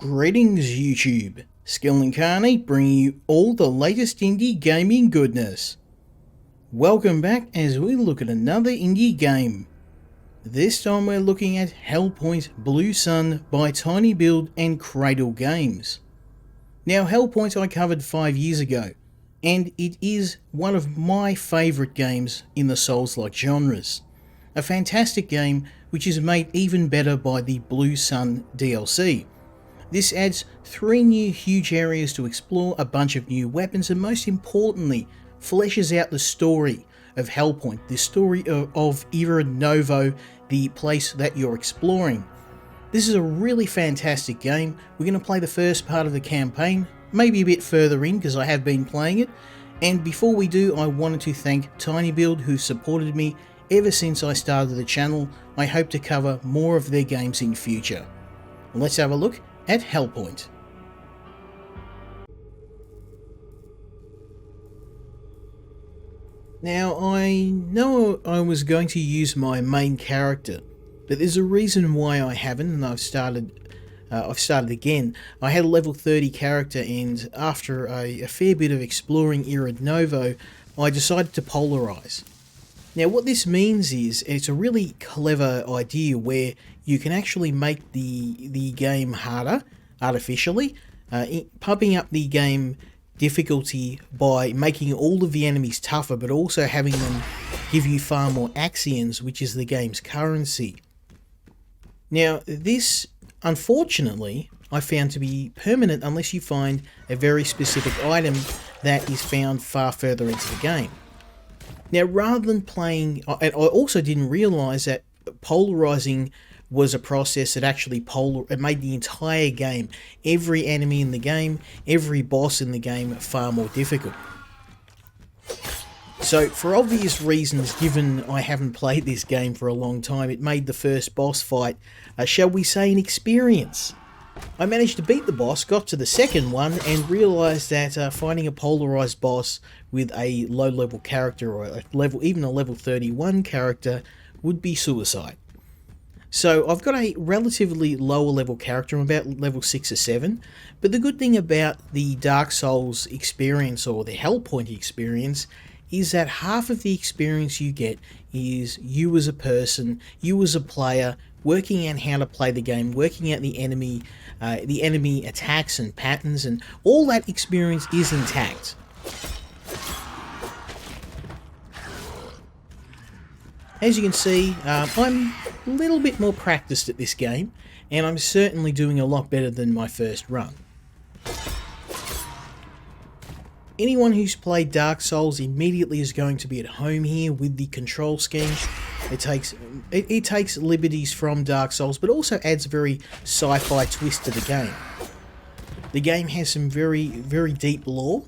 Greetings YouTube, Skill Incarnate bringing you all the latest indie gaming goodness. Welcome back as we look at another indie game. This time we're looking at Hellpoint Blue Sun by TinyBuild and Cradle Games. Now Hellpoint I covered 5 years ago, and it is one of my favourite games in the Souls-like genres. A fantastic game which is made even better by the Blue Sun DLC. This adds 3 new huge areas to explore, a bunch of new weapons, and most importantly, fleshes out the story of Hellpoint, the story of Irid Novo, the place that you're exploring. This is a really fantastic game. We're going to play the first part of the campaign, maybe a bit further in because I have been playing it. And before we do, I wanted to thank TinyBuild who supported me ever since I started the channel. I hope to cover more of their games in future. Let's have a look at Hellpoint. Now I know I was going to use my main character, but there's a reason why I haven't, and I've started again. I had a level 30 character, and after a fair bit of exploring Irid Novo, I decided to polarize. Now what this means is, it's a really clever idea where you can actually make the game harder, artificially, pumping up the game difficulty by making all of the enemies tougher, but also having them give you far more actions, which is the game's currency. Now this, unfortunately, I found to be permanent unless you find a very specific item that is found far further into the game. Now rather than playing, and I also didn't realise that polarising was a process that actually it made the entire game, every enemy in the game, every boss in the game, far more difficult. So for obvious reasons, given I haven't played this game for a long time, it made the first boss fight, shall we say, an experience. I managed to beat the boss, got to the second one, and realised that finding a polarised boss with a low level character, or even a level 31 character, would be suicide. So I've got a relatively lower level character, I'm about level 6 or 7, but the good thing about the Dark Souls experience, or the Hellpoint experience, is that half of the experience you get is you as a person, you as a player, working out how to play the game, working out the enemy attacks and patterns, and all that experience is intact. As you can see, I'm a little bit more practiced at this game, and I'm certainly doing a lot better than my first run. Anyone who's played Dark Souls immediately is going to be at home here with the control scheme. It takes liberties from Dark Souls, but also adds a very sci-fi twist to the game. The game has some very, very deep lore,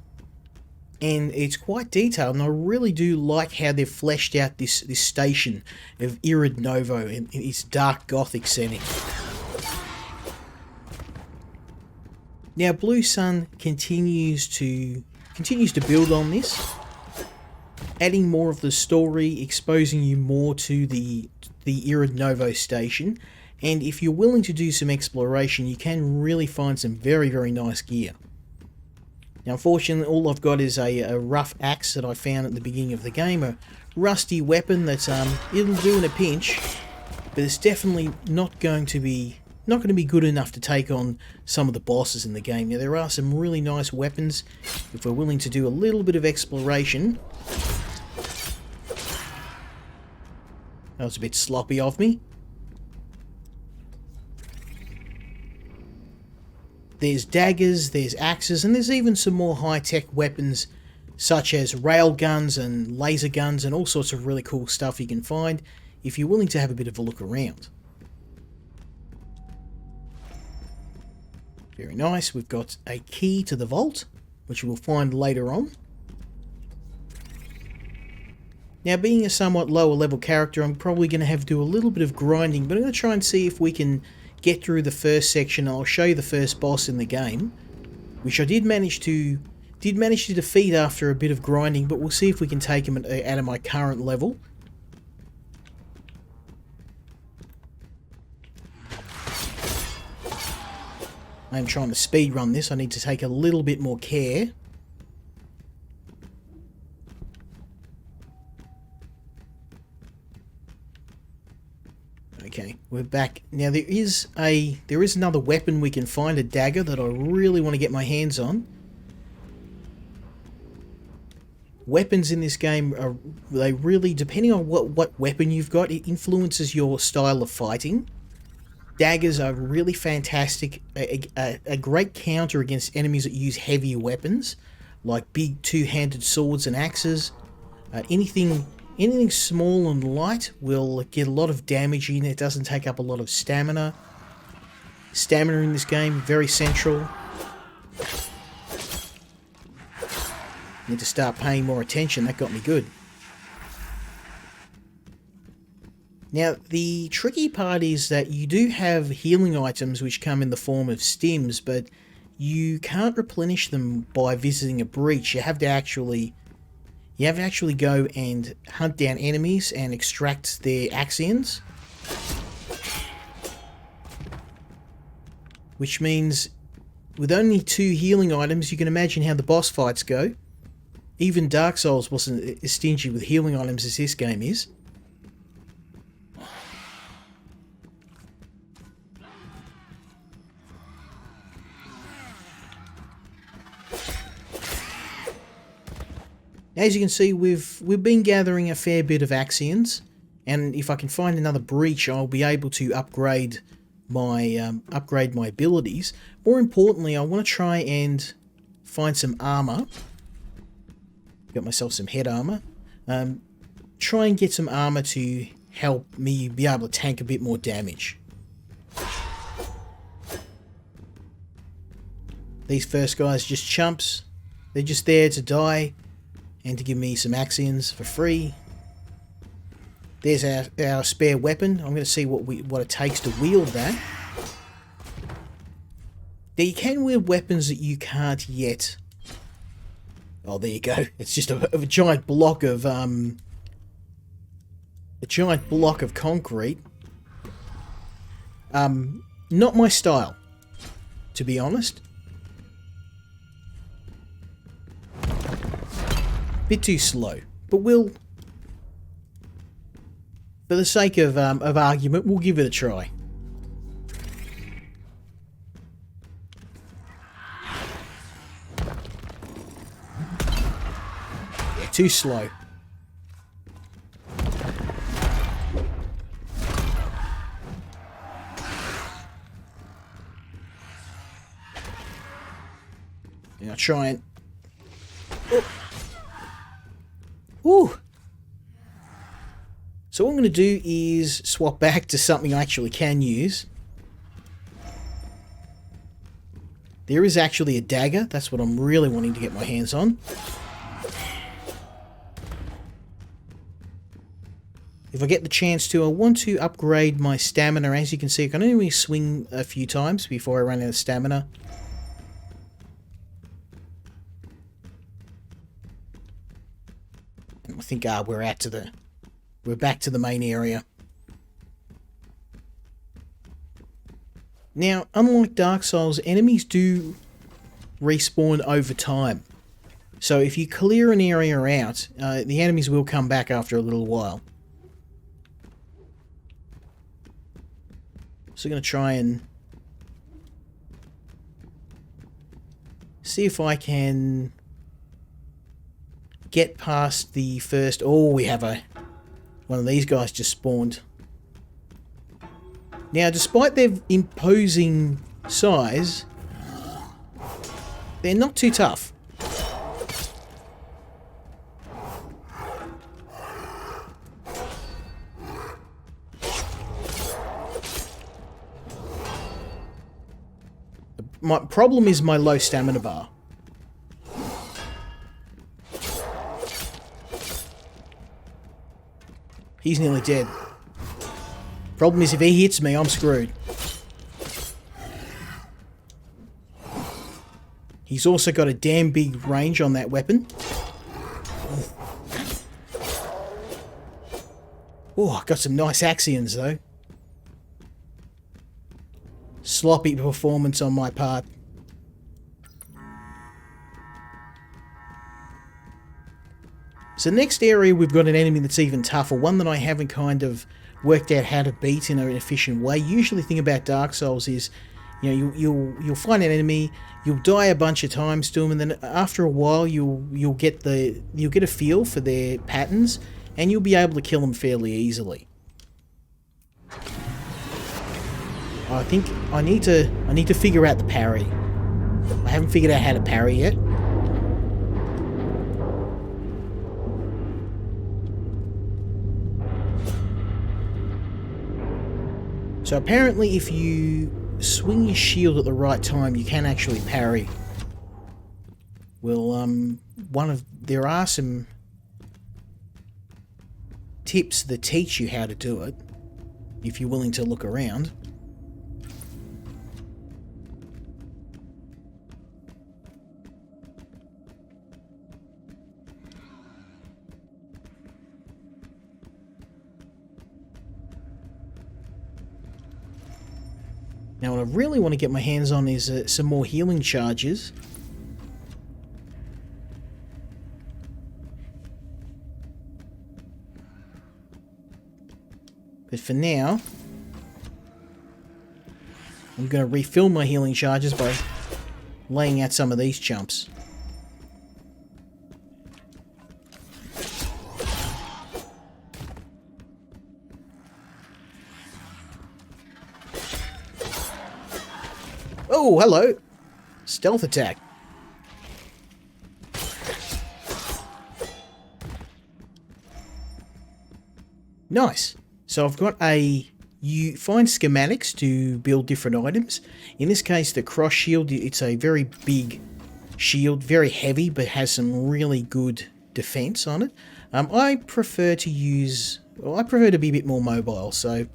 and it's quite detailed, and I really do like how they've fleshed out this station of Irid Novo in its dark gothic setting. Now Blue Sun continues to build on this, adding more of the story, exposing you more to the Irid Novo Station, and if you're willing to do some exploration, you can really find some very, very nice gear. Now unfortunately all I've got is a rough axe that I found at the beginning of the game, a rusty weapon that it'll do in a pinch, but it's definitely not going to be good enough to take on some of the bosses in the game. Now there are some really nice weapons if we're willing to do a little bit of exploration. That was a bit sloppy of me. There's daggers, there's axes, and there's even some more high-tech weapons such as rail guns and laser guns and all sorts of really cool stuff you can find if you're willing to have a bit of a look around. Very nice. We've got a key to the vault, which we'll find later on. Now, being a somewhat lower level character, I'm probably going to have to do a little bit of grinding, but I'm going to try and see if we can get through the first section. I'll show you the first boss in the game, which I did manage to defeat after a bit of grinding, but we'll see if we can take him out of my current level. I'm trying to speed run this. I need to take a little bit more care. Okay, we're back. Now there is another weapon we can find, a dagger, that I really want to get my hands on. Weapons in this game are, they really, depending on what weapon you've got, it influences your style of fighting. Daggers are really fantastic, a great counter against enemies that use heavier weapons, like big two-handed swords and axes. Anything small and light will get a lot of damage in. It doesn't take up a lot of stamina. Stamina in this game, very central. Need to start paying more attention. That got me good. Now, the tricky part is that you do have healing items which come in the form of stims, but you can't replenish them by visiting a breach. You have to actually go and hunt down enemies and extract their axions. Which means, with only 2 healing items, you can imagine how the boss fights go. Even Dark Souls wasn't as stingy with healing items as this game is. As you can see, we've been gathering a fair bit of axions, and if I can find another breach, I'll be able to upgrade my abilities. More importantly, I want to try and find some armor. Got myself some head armor. Try and get some armor to help me be able to tank a bit more damage. These first guys are just chumps. They're just there to die and to give me some axions for free. There's our spare weapon. I'm going to see what it takes to wield that. Now you can wield weapons that you can't yet. Oh, there you go. It's just a giant block of concrete. Not my style, to be honest. Bit too slow, but we'll, for the sake of argument, we'll give it a try. Yeah, too slow. Now try and. Oh. Woo! So what I'm going to do is swap back to something I actually can use. There is actually a dagger. That's what I'm really wanting to get my hands on. If I get the chance to, I want to upgrade my stamina. As you can see, I can only swing a few times before I run out of stamina. I think we're back to the main area. Now, unlike Dark Souls, enemies do respawn over time. So if you clear an area out, the enemies will come back after a little while. So I'm going to try and see if I can get past the first. Oh, we have one of these guys just spawned. Now, despite their imposing size, they're not too tough. My problem is my low stamina bar. He's nearly dead. Problem is, if he hits me, I'm screwed. He's also got a damn big range on that weapon. Oh, I got some nice axions though. sloppy performance on my part. So next area we've got an enemy that's even tougher, one that I haven't kind of worked out how to beat in an efficient way. Usually the thing about Dark Souls is, you know, you'll find an enemy, you'll die a bunch of times to them, and then after a while you'll get a feel for their patterns, and you'll be able to kill them fairly easily. I think I need to figure out the parry. I haven't figured out how to parry yet. So apparently if you swing your shield at the right time, you can actually parry. Well, there are some tips that teach you how to do it, if you're willing to look around. Now what I really want to get my hands on is some more healing charges. But for now, I'm going to refill my healing charges by laying out some of these chumps. Oh, hello. Stealth attack. Nice. So I've got you find schematics to build different items. In this case, the cross shield, it's a very big shield, very heavy, but has some really good defense on it. I prefer to be a bit more mobile, so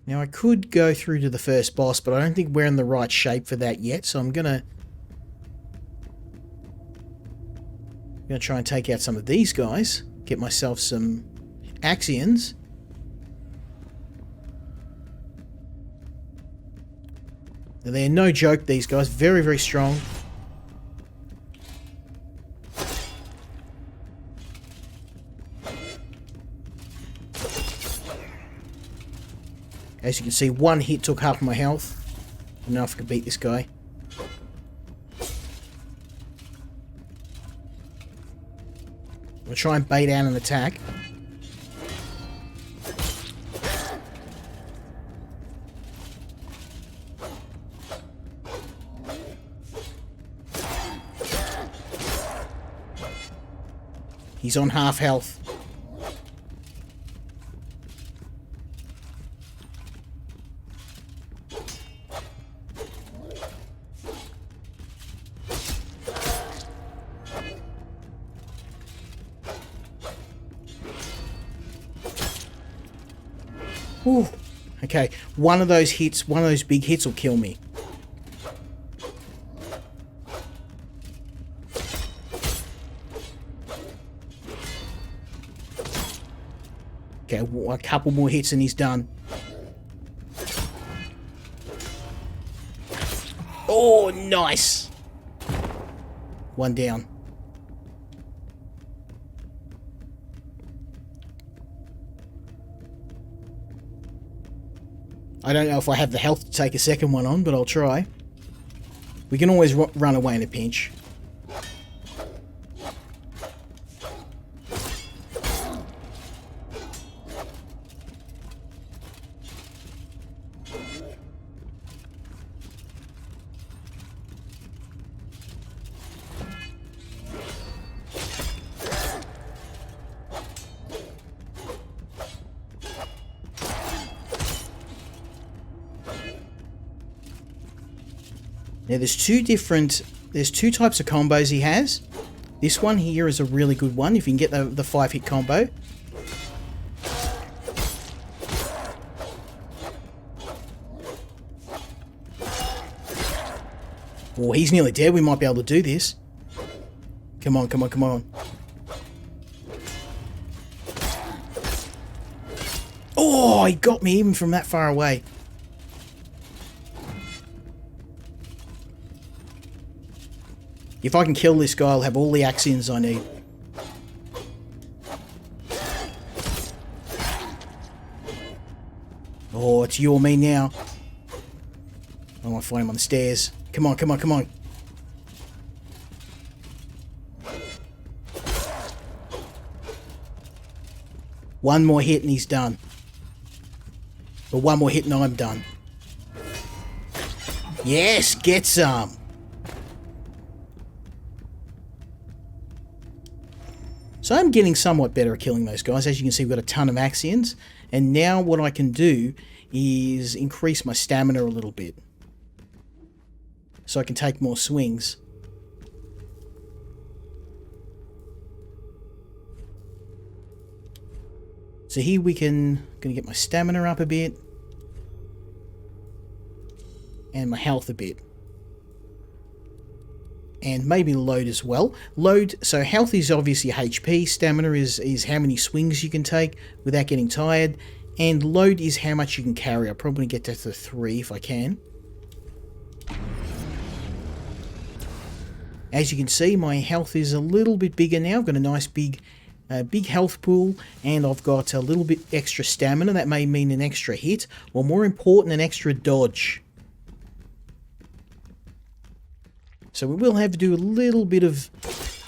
now I could go through to the first boss, but I don't think we're in the right shape for that yet, so I'm gonna try and take out some of these guys, get myself some Axions. Now, they're no joke, these guys, very, very strong. As you can see, one hit took half my health. I don't know if I can beat this guy. I'll try and bait out an attack. He's on half health. Ooh. Okay, one of those big hits will kill me. Okay, a couple more hits and he's done. Oh, nice! One down. I don't know if I have the health to take a second one on, but I'll try. We can always run away in a pinch. Now there's two types of combos he has. This one here is a really good one if you can get the 5-hit combo. Oh, he's nearly dead. We might be able to do this. Come on, come on, come on. Oh, he got me even from that far away. If I can kill this guy, I'll have all the axioms I need. Oh, it's you or me now. I want to find him on the stairs. Come on, come on, come on. One more hit and he's done. Or one more hit and I'm done. Yes, get some. So I'm getting somewhat better at killing those guys. As you can see, we've got a ton of axioms. And now what I can do is increase my stamina a little bit. So I can take more swings. So here we can, gonna get my stamina up a bit. And my health a bit. And maybe load as well. Load, so health is obviously HP, stamina is how many swings you can take without getting tired, and load is how much you can carry. I'll probably get that to 3 if I can. As you can see, my health is a little bit bigger now. I've got a nice big health pool, and I've got a little bit extra stamina. That may mean an extra hit, or more important, an extra dodge. So we will have to do a little bit of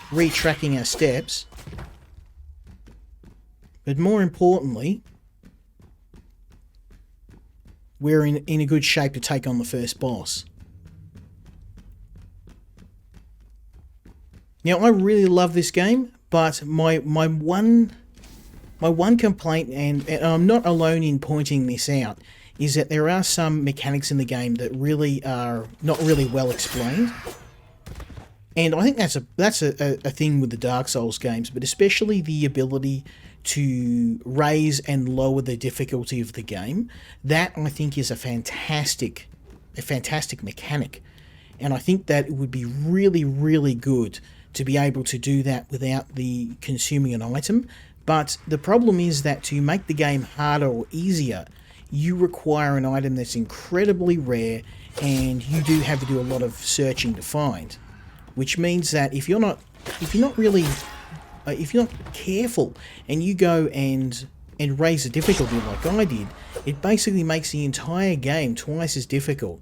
retracking our steps. But more importantly, we're in a good shape to take on the first boss. Now, I really love this game, but my one complaint, and I'm not alone in pointing this out, is that there are some mechanics in the game that really are not really well explained. And I think that's a thing with the Dark Souls games, but especially the ability to raise and lower the difficulty of the game. That, I think, is a fantastic mechanic. And I think that it would be really, really good to be able to do that without the consuming an item. But the problem is that to make the game harder or easier, you require an item that's incredibly rare, and you do have to do a lot of searching to find. Which means that if you're not careful and you go and raise the difficulty like I did, it basically makes the entire game twice as difficult.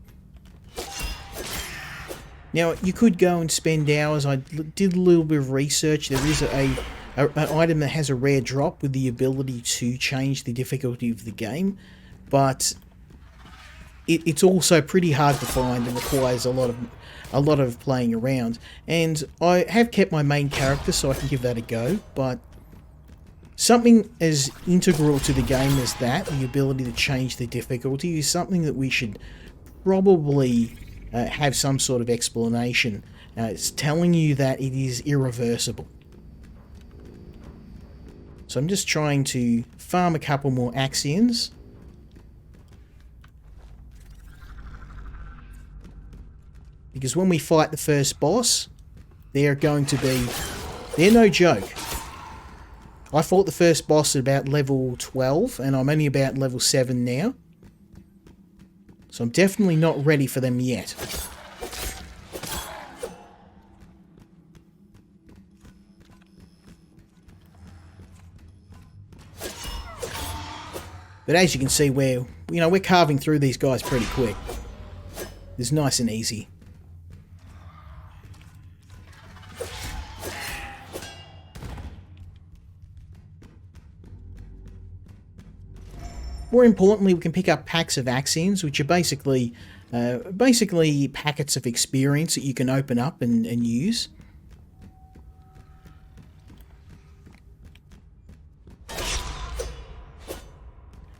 Now, you could go and spend hours. I did a little bit of research. There is an item that has a rare drop with the ability to change the difficulty of the game, but it's also pretty hard to find and requires a lot of playing around. And I have kept my main character so I can give that a go, but something as integral to the game as that, the ability to change the difficulty, is something that we should probably have some sort of explanation. It's telling you that it is irreversible. So I'm just trying to farm a couple more axioms. Because when we fight the first boss, they're no joke. I fought the first boss at about level 12, and I'm only about level 7 now. So I'm definitely not ready for them yet. But as you can see, we're carving through these guys pretty quick. It's nice and easy. More importantly, we can pick up packs of axioms, which are basically packets of experience that you can open up and use.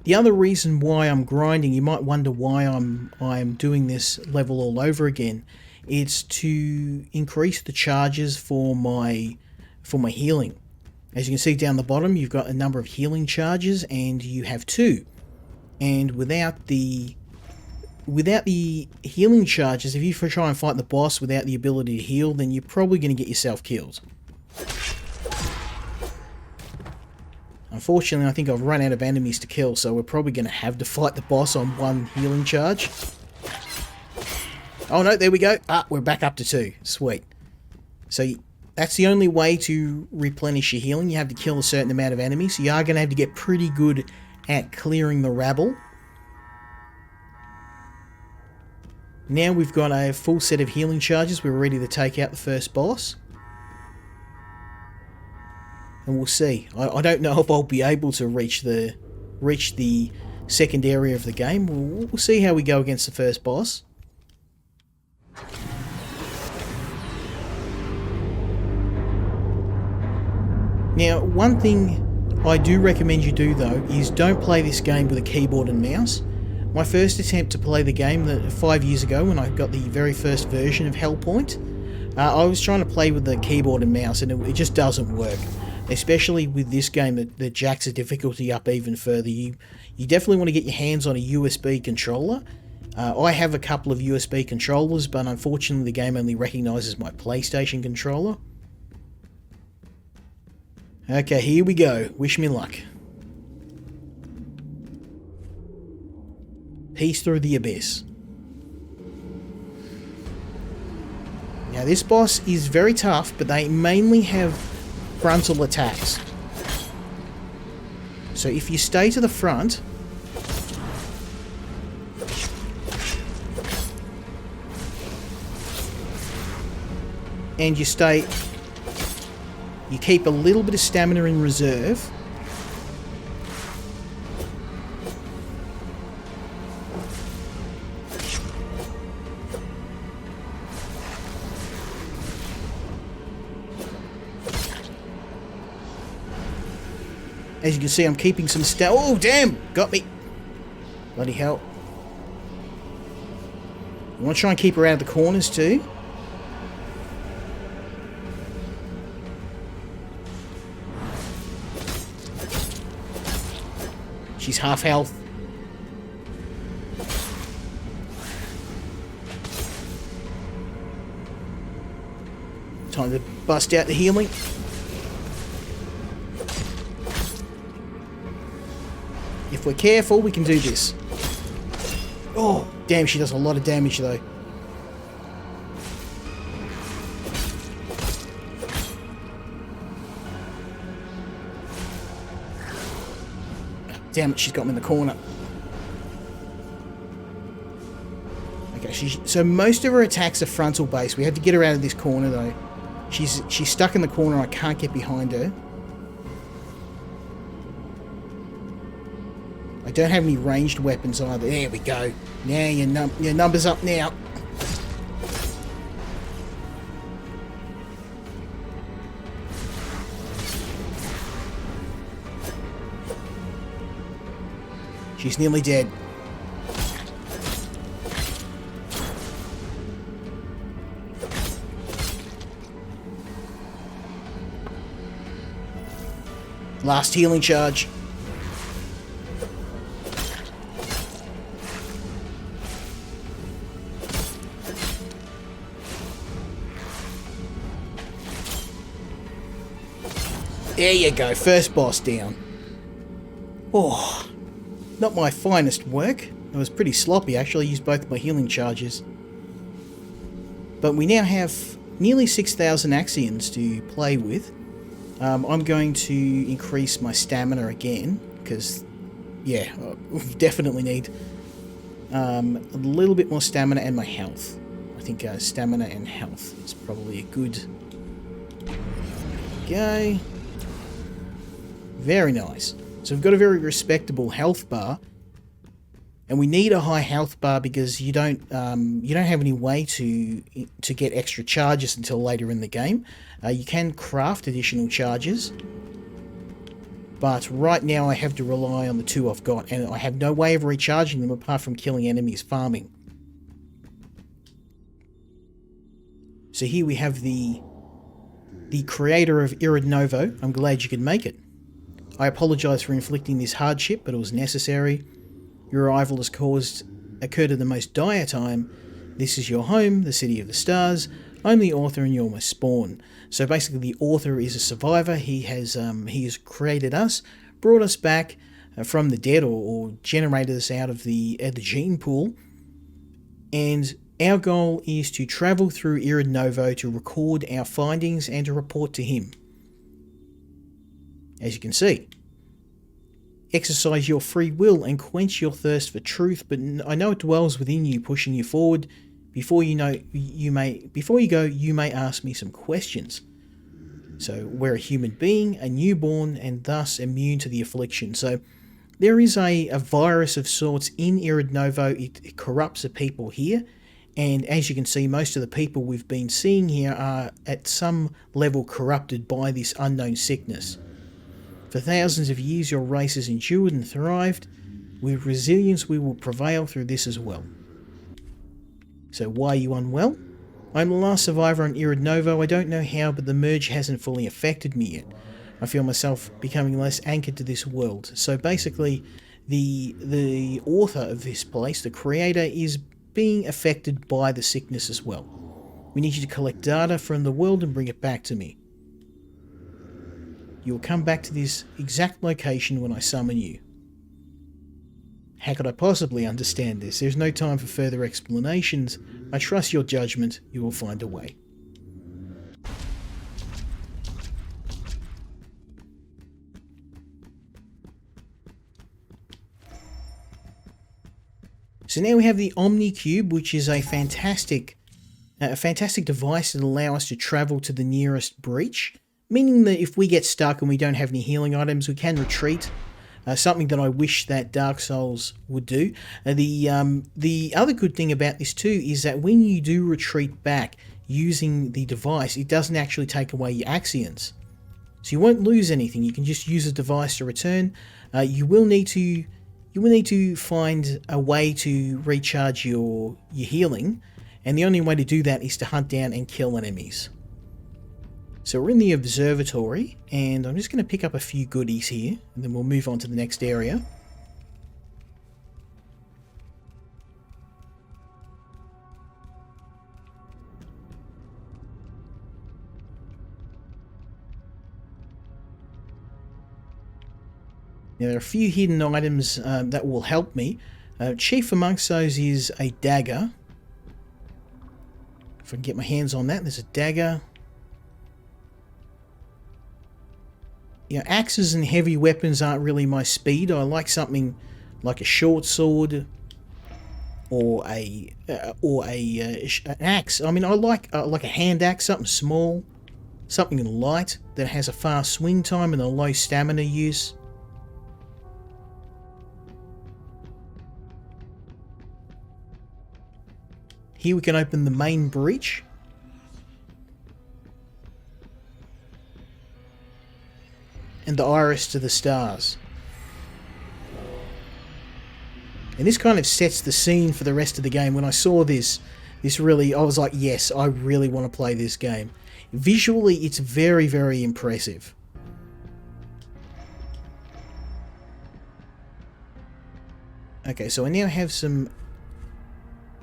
The other reason why I'm grinding, you might wonder why I'm doing this level all over again. It's to increase the charges for my healing. As you can see down the bottom, you've got a number of healing charges, and you have 2. And without the healing charges, if you try and fight the boss without the ability to heal, then you're probably going to get yourself killed. Unfortunately, I think I've run out of enemies to kill, so we're probably going to have to fight the boss on 1 healing charge. Oh no, there we go. We're back up to 2. Sweet. So that's the only way to replenish your healing. You have to kill a certain amount of enemies. So you are going to have to get pretty good at clearing the rabble. Now we've got a full set of healing charges. We're ready to take out the first boss. And we'll see. I don't know if I'll be able to reach the second area of the game. We'll see how we go against the first boss. Now, one thing I do recommend you do though is don't play this game with a keyboard and mouse. My first attempt to play the game 5 years ago when I got the very first version of Hellpoint, I was trying to play with the keyboard and mouse and it just doesn't work. Especially with this game that jacks the difficulty up even further. You definitely want to get your hands on a USB controller. I have a couple of USB controllers, but unfortunately the game only recognises my PlayStation controller. Okay, here we go. Wish me luck. Peace through the abyss. Now this boss is very tough, but they mainly have frontal attacks. So if you stay to the front, and you keep a little bit of stamina in reserve, as you can see, I'm keeping some oh damn, got me, bloody hell. You want to try and keep her out of the corners too. She's half health. Time to bust out the healing. If we're careful, we can do this. Oh, damn, she does a lot of damage though. Damn it, she's got me in the corner. Okay, so most of her attacks are frontal based. We have to get her out of this corner though. She's stuck in the corner. I can't get behind her. I don't have any ranged weapons either. There we go. Now your number's up now. She's nearly dead. Last healing charge. There you go, first boss down. Oh, not my finest work. It was pretty sloppy actually, I used both my healing charges. But we now have nearly 6,000 Axions to play with. I'm going to increase my stamina again, because, yeah, we definitely need a little bit more stamina and my health. I think stamina and health is probably a good... There we go. Very nice. So we've got a very respectable health bar, and we need a high health bar because you don't have any way to get extra charges until later in the game. You can craft additional charges, but right now I have to rely on the two I've got, and I have no way of recharging them apart from killing enemies farming. So here we have the creator of Irid Novo. I'm glad you could make it. I apologise for inflicting this hardship, but it was necessary. Your arrival has occurred at the most dire time. This is your home, the city of the stars. I'm the author and you're my spawn. So basically the author is a survivor. He has created us, brought us back from the dead, or generated us out of the gene pool. And Our goal is to travel through Irid Novo to record our findings and to report to him. As you can see, exercise your free will and quench your thirst for truth, but I know it dwells within you, pushing you forward. Before you go, you may ask me some questions. So we're a human being, a newborn, and thus immune to the affliction. So there is a virus of sorts in Irid Novo. It corrupts the people here. And as you can see, most of the people we've been seeing here are at some level corrupted by this unknown sickness. For thousands of years, your race has endured and thrived. With resilience, we will prevail through this as well. So why are you unwell? I'm the last survivor on Irid Novo. I don't know how, but the merge hasn't fully affected me yet. I feel myself becoming less anchored to this world. So basically, the author of this place, the creator, is being affected by the sickness as well. We need you to collect data from the world and bring it back to me. You will come back to this exact location when I summon you. How could I possibly understand this? There's no time for further explanations. I trust your judgment. You will find a way. So now we have the Omni Cube, which is a fantastic device that allows us to travel to the nearest breach, meaning that if we get stuck and we don't have any healing items, we can retreat. Something that I wish that Dark Souls would do. The other good thing about this too is that when you do retreat back using the device, it doesn't actually take away your actions. So you won't lose anything. You can just use the device to return. You will need to find a way to recharge your healing, and the only way to do that is to hunt down and kill enemies. So we're in the observatory, and I'm just going to pick up a few goodies here, and then we'll move on to the next area. Now there are a few hidden items that will help me. Chief amongst those is a dagger. If I can get my hands on that, there's a dagger. You know, axes and heavy weapons aren't really my speed. I like something like a short sword or an axe. I mean, I like a hand axe, something small, something light that has a fast swing time and a low stamina use. Here we can open the main breach. And the iris to the stars. And this kind of sets the scene for the rest of the game. When I saw this really, I was like, yes, I really want to play this game. Visually, it's very, very impressive. Okay, so I now have some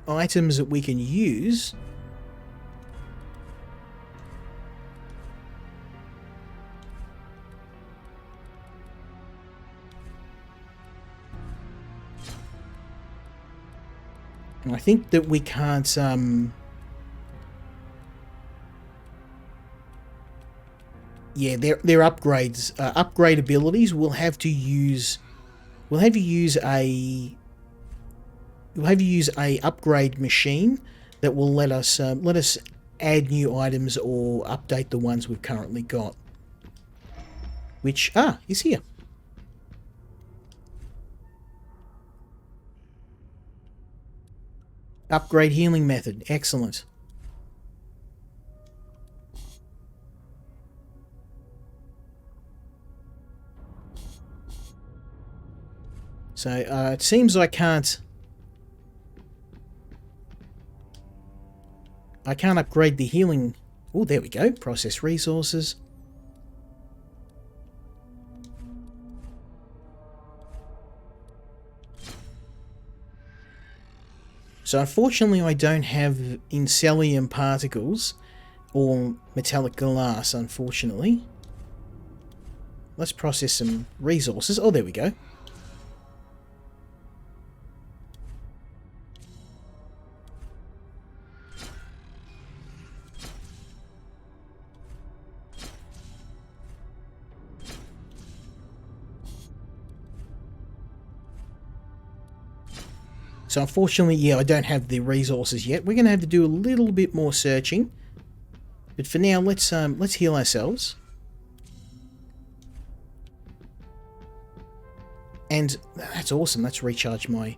items that we can use. And I think that we can't yeah, they're upgrades. Upgrade abilities. We'll have to use a upgrade machine that will let us add new items or update the ones we've currently got. Which is here. Upgrade healing method. Excellent. So it seems I can't upgrade the healing. Oh, there we go. Process resources. So unfortunately I don't have Incellium particles or metallic glass, unfortunately. Let's process some resources. Oh, there we go. So unfortunately, yeah, I don't have the resources yet. We're going to have to do a little bit more searching. But for now, let's heal ourselves. And that's awesome. Let's recharge my...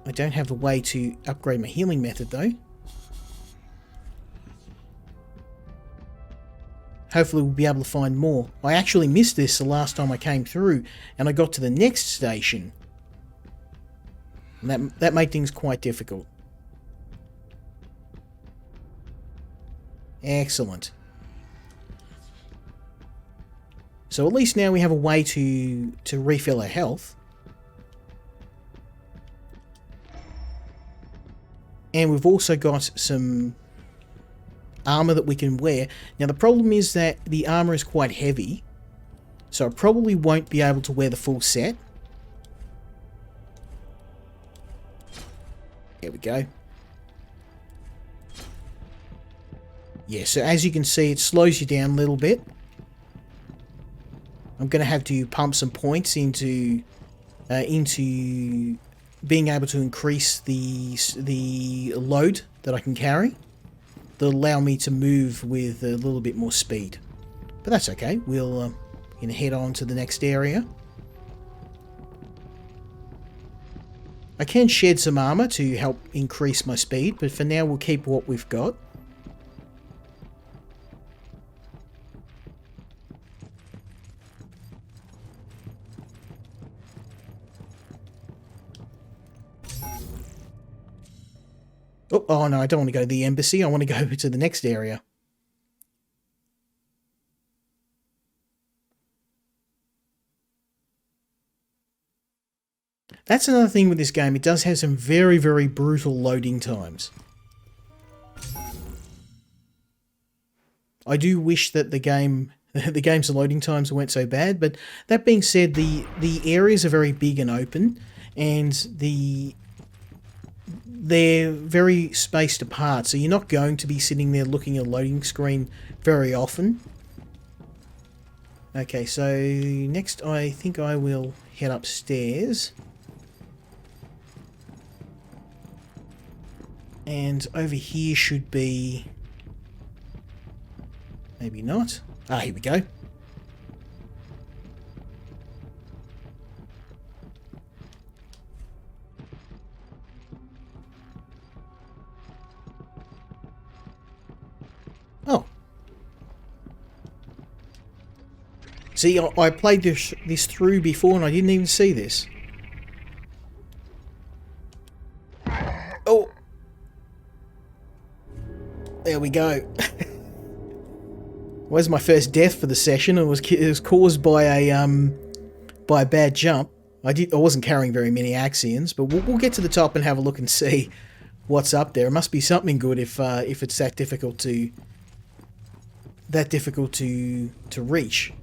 I don't have a way to upgrade my healing method, though. Hopefully we'll be able to find more. I actually missed this the last time I came through, and I got to the next station. And that made things quite difficult. Excellent. So at least now we have a way to refill our health. And we've also got some armor that we can wear. Now the problem is that the armor is quite heavy, so I probably won't be able to wear the full set. There we go. Yeah, so as you can see, it slows you down a little bit. I'm going to have to pump some points into being able to increase the load that I can carry. That'll allow me to move with a little bit more speed. But that's okay. We'll gonna head on to the next area. I can shed some armor to help increase my speed, but for now we'll keep what we've got. Oh no, I don't want to go to the embassy. I want to go to the next area. That's another thing with this game. It does have some very, very brutal loading times. I do wish that the game's loading times weren't so bad, but that being said, the areas are very big and open, and they're very spaced apart, so you're not going to be sitting there looking at a loading screen very often. Okay, so next I think I will head upstairs. And over here should be... maybe not. Ah, here we go. Oh. See, I played this through before and I didn't even see this. Oh. There we go. Was my first death for the session. It was caused by a bad jump. I wasn't carrying very many Axions, but we'll get to the top and have a look and see what's up there. It must be something good if it's that difficult to reach.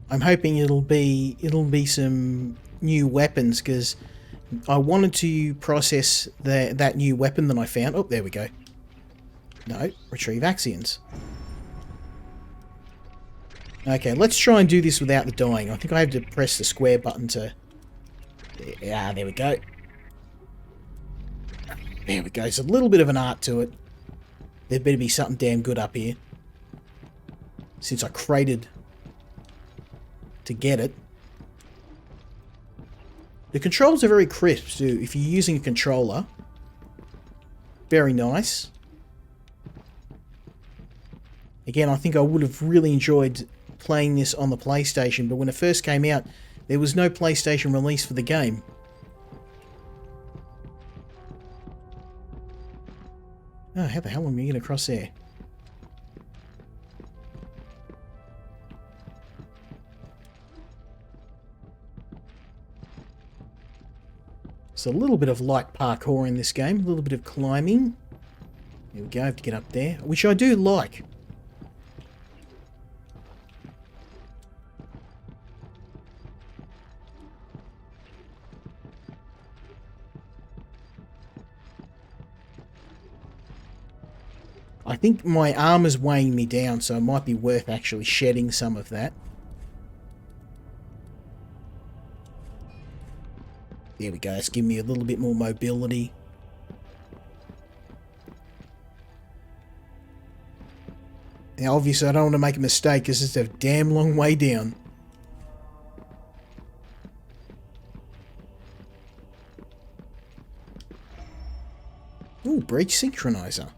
I'm hoping it'll be some new weapons, because I wanted to process that new weapon that I found. Oh, there we go. No, retrieve Axions. Okay, let's try and do this without the dying. I think I have to press the square button to... ah, there we go. There we go. It's a little bit of an art to it. There better be something damn good up here, since I crated to get it. The controls are very crisp too, if you're using a controller. Very nice. Again, I think I would have really enjoyed playing this on the PlayStation, but when it first came out, there was no PlayStation release for the game. Oh, how the hell am I getting across there? There's a little bit of light parkour in this game, a little bit of climbing. There we go, I have to get up there, which I do like. I think my armor's weighing me down, so it might be worth actually shedding some of that. There we go, it's giving me a little bit more mobility. Now obviously I don't want to make a mistake because it's a damn long way down. Ooh, breach synchronizer.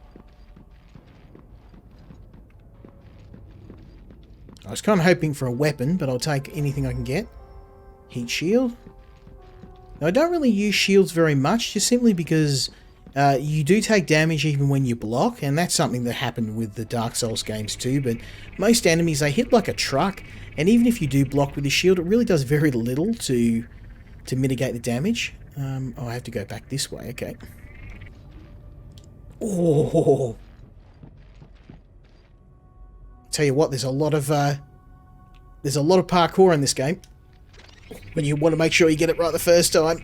I was kind of hoping for a weapon, but I'll take anything I can get. Heat shield. Now, I don't really use shields very much, just simply because you do take damage even when you block, and that's something that happened with the Dark Souls games too, but most enemies, they hit like a truck, and even if you do block with the shield, it really does very little to mitigate the damage. Oh, I have to go back this way, okay. Oh! Tell you what, there's a lot of parkour in this game, when you want to make sure you get it right the first time.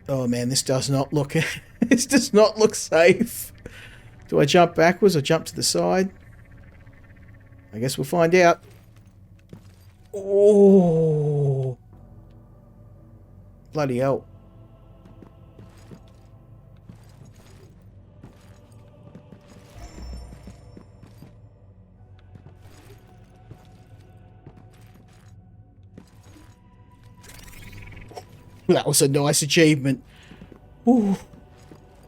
Oh man, this does not look this does not look safe. Do I jump backwards or jump to the side? I guess we'll find out. Oh, bloody hell. That was a nice achievement. Ooh.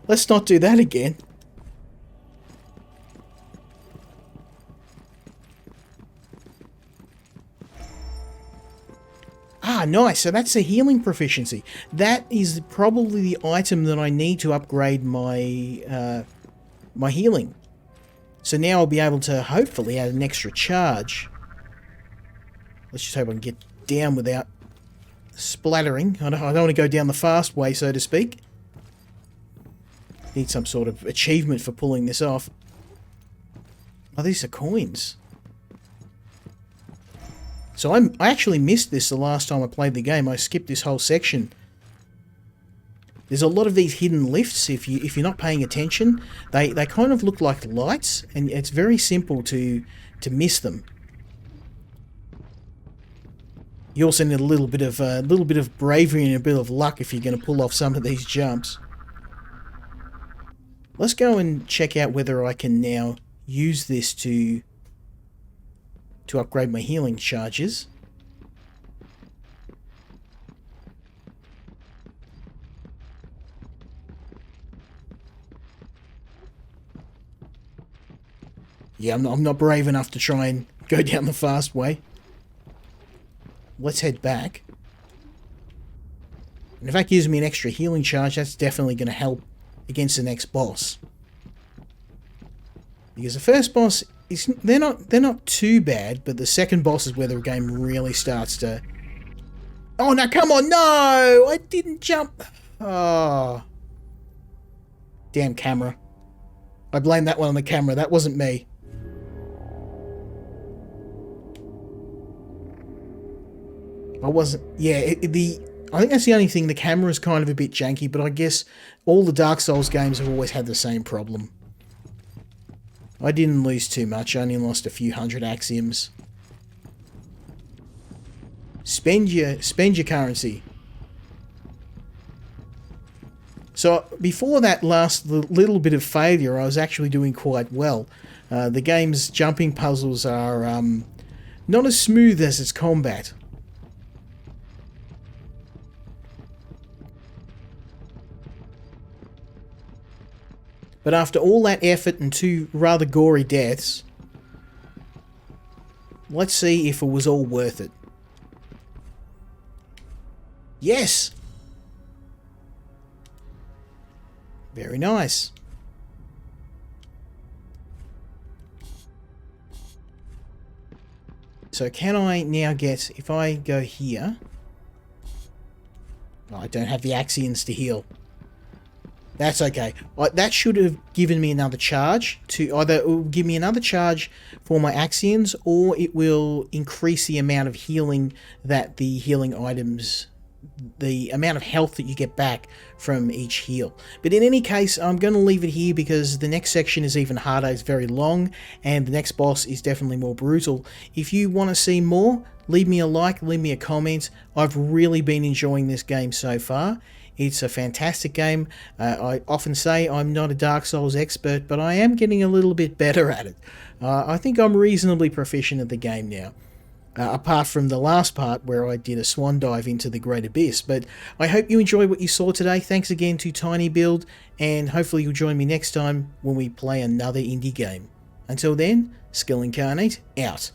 Let's not do that again. Ah, nice. So that's a healing proficiency. That is probably the item that I need to upgrade my my healing. So now I'll be able to hopefully add an extra charge. Let's just hope I can get down without splattering. I don't want to go down the fast way, so to speak. Need some sort of achievement for pulling this off. Oh, these are coins. So I actually missed this the last time I played the game. I skipped this whole section. There's a lot of these hidden lifts. If you're not paying attention, they kind of look like lights, and it's very simple to miss them. You also need a little bit of bravery and a bit of luck if you're going to pull off some of these jumps. Let's go and check out whether I can now use this to upgrade my healing charges. Yeah, I'm not brave enough to try and go down the fast way. Let's head back. And if that gives me an extra healing charge, that's definitely going to help against the next boss. Because the first boss is they're not too bad, but the second boss is where the game really starts to. Oh no! Come on! No! I didn't jump. Oh, damn camera! I blame that one on the camera. That wasn't me. I wasn't. Yeah, I think that's the only thing. The camera is kind of a bit janky, but I guess all the Dark Souls games have always had the same problem. I didn't lose too much. I only lost a few hundred axioms. Spend your currency. So before that last little bit of failure, I was actually doing quite well. The game's jumping puzzles are not as smooth as its combat. But after all that effort and 2 rather gory deaths, let's see if it was all worth it. Yes! Very nice. So can I now get, if I go here... Oh, I don't have the Axions to heal. That's okay. That should have given me another charge. Either it will give me another charge for my Axions, or it will increase the amount of healing that the healing items the amount of health that you get back from each heal. But in any case, I'm going to leave it here because the next section is even harder. It's very long, and the next boss is definitely more brutal. If you want to see more, leave me a like, leave me a comment. I've really been enjoying this game so far. It's a fantastic game. I often say I'm not a Dark Souls expert, but I am getting a little bit better at it. I think I'm reasonably proficient at the game now. Apart from the last part where I did a swan dive into the Great Abyss. But I hope you enjoyed what you saw today. Thanks again to TinyBuild, and hopefully you'll join me next time when we play another indie game. Until then, Skill Incarnate, out.